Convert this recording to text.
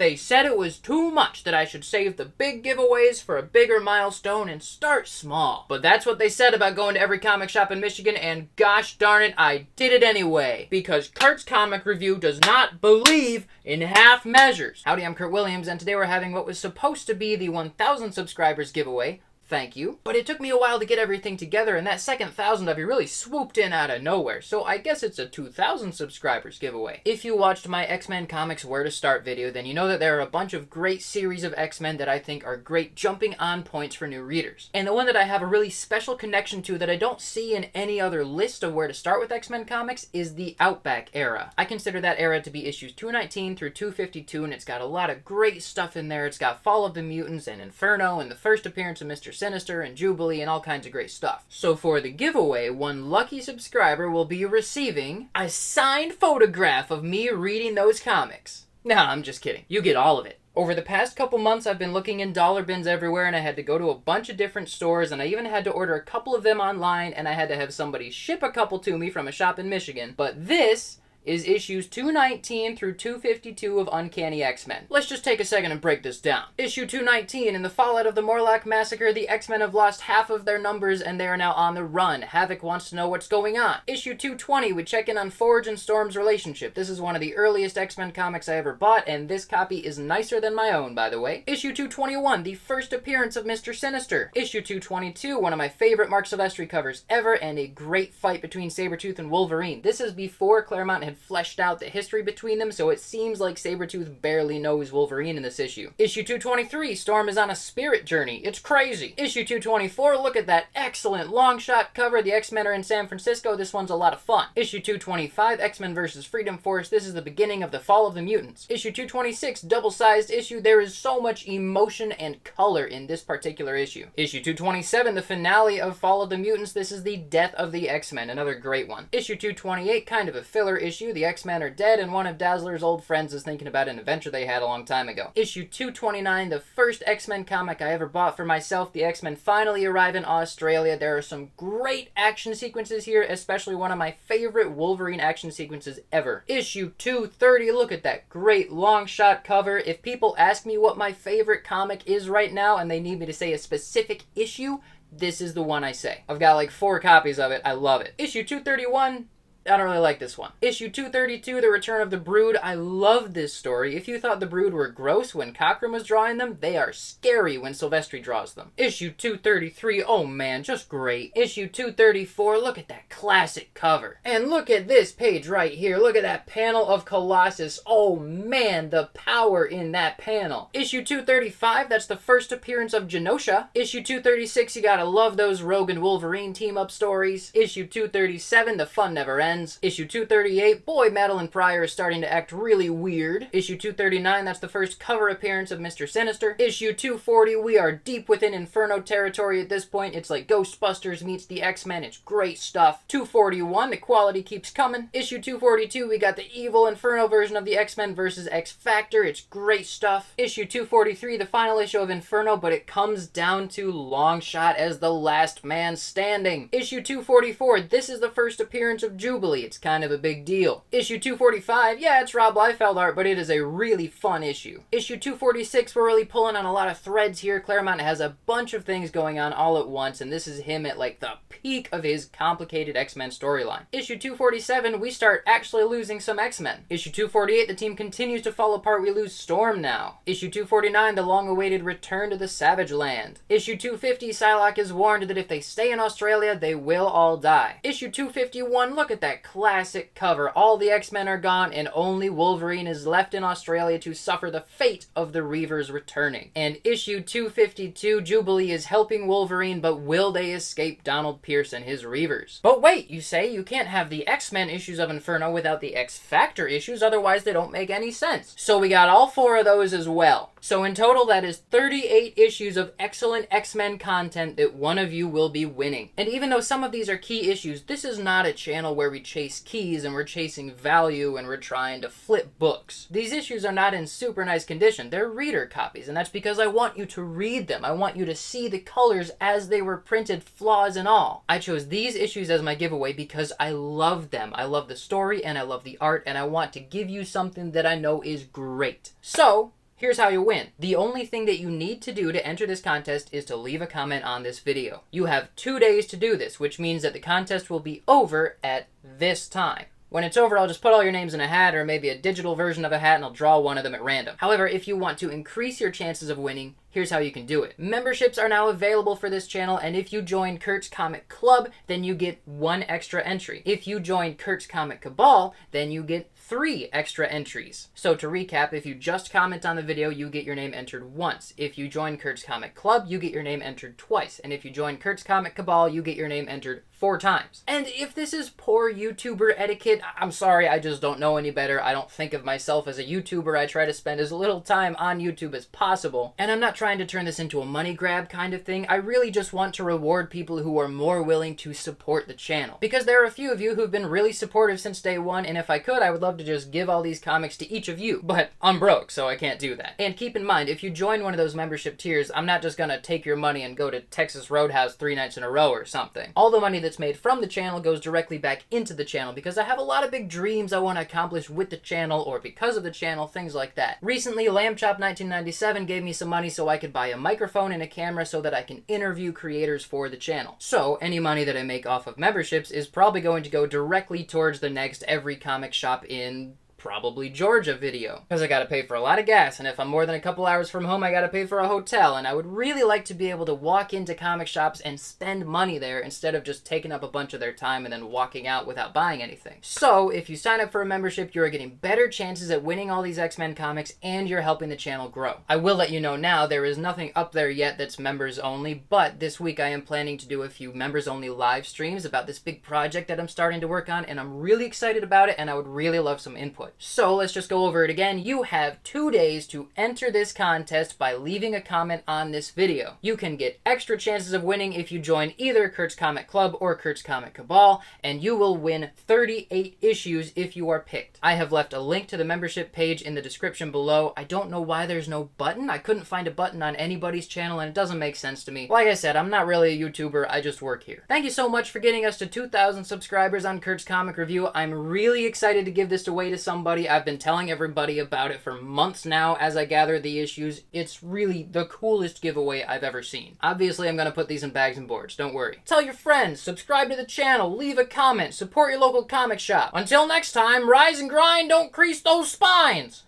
They said it was too much, that I should save the big giveaways for a bigger milestone and start small. But that's what they said about going to every comic shop in Michigan, and gosh darn it, I did it anyway. Because Kurt's Comic Review does not believe in half measures. Howdy, I'm Kurt Williams, and today we're having what was supposed to be the 1,000 subscribers giveaway. Thank you. But it took me a while to get everything together, and that second 1,000 of you really swooped in out of nowhere, so I guess it's a 2,000 subscribers giveaway. If you watched my X-Men Comics Where to Start video, then you know that there are a bunch of great series of X-Men that I think are great jumping on points for new readers. And the one that I have a really special connection to that I don't see in any other list of where to start with X-Men comics is the Outback era. I consider that era to be issues 219 through 252, and it's got a lot of great stuff in there. It's got Fall of the Mutants and Inferno and the first appearance of Mr. Sinister and Jubilee and all kinds of great stuff. So for the giveaway, one lucky subscriber will be receiving a signed photograph of me reading those comics. Nah, I'm just kidding. You get all of it. Over the past couple months, I've been looking in dollar bins everywhere, and I had to go to a bunch of different stores, and I even had to order a couple of them online, and I had to have somebody ship a couple to me from a shop in Michigan. But this is issues 219 through 252 of Uncanny X-Men. Let's just take a second and break this down. Issue 219, in the fallout of the Morlock Massacre, the X-Men have lost half of their numbers and they are now on the run. Havoc wants to know what's going on. Issue 220, we check in on Forge and Storm's relationship. This is one of the earliest X-Men comics I ever bought, and this copy is nicer than my own, by the way. Issue 221, the first appearance of Mr. Sinister. Issue 222, one of my favorite Marc Silvestri covers ever, and a great fight between Sabretooth and Wolverine. This is before Claremont had fleshed out the history between them, so it seems like Sabretooth barely knows Wolverine in this issue. Issue 223, Storm is on a spirit journey. It's crazy. Issue 224, look at that excellent long shot cover. The X-Men are in San Francisco. This one's a lot of fun. Issue 225, X-Men vs. Freedom Force. This is the beginning of the Fall of the Mutants. Issue 226, double-sized issue. There is so much emotion and color in this particular issue. Issue 227, the finale of Fall of the Mutants. This is the Death of the X-Men, another great one. Issue 228, kind of a filler issue. The X-Men are dead, and one of Dazzler's old friends is thinking about an adventure they had a long time ago. Issue 229, the first X-Men comic I ever bought for myself. The X-Men finally arrive in Australia. There are some great action sequences here, especially one of my favorite Wolverine action sequences ever. Issue 230, look at that great long shot cover. If people ask me what my favorite comic is right now, and they need me to say a specific issue, this is the one I say. I've got like 4 copies of it. I love it. Issue 231, I don't really like this one. Issue 232, The Return of the Brood. I love this story. If you thought the Brood were gross when Cockrum was drawing them, they are scary when Silvestri draws them. Issue 233, oh man, just great. Issue 234, look at that classic cover. And look at this page right here. Look at that panel of Colossus. Oh man, the power in that panel. Issue 235, that's the first appearance of Genosha. Issue 236, you gotta love those Rogue and Wolverine team-up stories. Issue 237, the fun never ends. Issue 238, boy, Madeline Pryor is starting to act really weird. Issue 239, that's the first cover appearance of Mr. Sinister. Issue 240, we are deep within Inferno territory at this point. It's like Ghostbusters meets the X-Men. It's great stuff. 241, the quality keeps coming. Issue 242, we got the evil Inferno version of the X-Men versus X-Factor. It's great stuff. Issue 243, the final issue of Inferno, but it comes down to Longshot as the last man standing. Issue 244, this is the first appearance of Jubilee. It's kind of a big deal. Issue 245, yeah, it's Rob Liefeld art, but it is a really fun issue. Issue 246, we're really pulling on a lot of threads here. Claremont has a bunch of things going on all at once, and this is him at like the peak of his complicated X-Men storyline. Issue 247, we start actually losing some X-Men. Issue 248, the team continues to fall apart. We lose Storm now. Issue 249, the long-awaited return to the Savage Land. Issue 250, Psylocke is warned that if they stay in Australia, they will all die. Issue 251, look at that classic cover. All the X-Men are gone and only Wolverine is left in Australia to suffer the fate of the Reavers returning. And issue 252, Jubilee is helping Wolverine, but will they escape Donald Pierce and his Reavers? But wait, you say, you can't have the X-Men issues of Inferno without the X-Factor issues, otherwise they don't make any sense. So we got all 4 of those as well. So in total, that is 38 issues of excellent X-Men content that one of you will be winning. And even though some of these are key issues, this is not a channel where we chase keys and we're chasing value and we're trying to flip books. These issues are not in super nice condition. They're reader copies, and that's because I want you to read them. I want you to see the colors as they were printed, flaws and all. I chose these issues as my giveaway because I love them. I love the story and I love the art, and I want to give you something that I know is great. So Here's how you win. The only thing that you need to do to enter this contest is to leave a comment on this video. You have 2 days to do this, which means that the contest will be over at this time. When it's over, I'll just put all your names in a hat, or maybe a digital version of a hat, and I'll draw one of them at random. However, if you want to increase your chances of winning, here's how you can do it. Memberships are now available for this channel, and if you join Kurt's Comic Club, then you get 1 extra entry. If you join Kurt's Comic Cabal, then you get 3 extra entries. So to recap, if you just comment on the video, you get your name entered once. If you join Kurt's Comic Club, you get your name entered twice. And if you join Kurt's Comic Cabal, you get your name entered 4 times. And if this is poor YouTuber etiquette, I'm sorry, I just don't know any better. I don't think of myself as a YouTuber. I try to spend as little time on YouTube as possible. And I'm not trying to turn this into a money grab kind of thing. I really just want to reward people who are more willing to support the channel. Because there are a few of you who've been really supportive since day one, and if I could, I would love to just give all these comics to each of you. But I'm broke, so I can't do that. And keep in mind, if you join one of those membership tiers, I'm not just gonna take your money and go to Texas Roadhouse 3 nights in a row or something. All the money that's made from the channel goes directly back into the channel because I have a lot of big dreams I want to accomplish with the channel or because of the channel, things like that. Recently, LambChop1997 gave me some money so I could buy a microphone and a camera so that I can interview creators for the channel. So any money that I make off of memberships is probably going to go directly towards the next Every Comic Shop in probably Georgia video. Because I gotta pay for a lot of gas, and if I'm more than a couple hours from home, I gotta pay for a hotel, and I would really like to be able to walk into comic shops and spend money there instead of just taking up a bunch of their time and then walking out without buying anything. So, if you sign up for a membership, you're getting better chances at winning all these X-Men comics, and you're helping the channel grow. I will let you know now, there is nothing up there yet that's members only, but this week I am planning to do a few members only live streams about this big project that I'm starting to work on, and I'm really excited about it, and I would really love some input. So let's just go over it again. You have 2 days to enter this contest by leaving a comment on this video. You can get extra chances of winning if you join either Kurt's Comic Club or Kurt's Comic Cabal, and you will win 38 issues if you are picked. I have left a link to the membership page in the description below. I don't know why there's no button. I couldn't find a button on anybody's channel, and it doesn't make sense to me. Like I said, I'm not really a YouTuber. I just work here. Thank you so much for getting us to 2,000 subscribers on Kurt's Comic Review. I'm really excited to give this away to somebody. I've been telling everybody about it for months now as I gather the issues. It's really the coolest giveaway I've ever seen. Obviously, I'm gonna put these in bags and boards, don't worry. Tell your friends, subscribe to the channel, leave a comment, support your local comic shop. Until next time, rise and grind, don't crease those spines!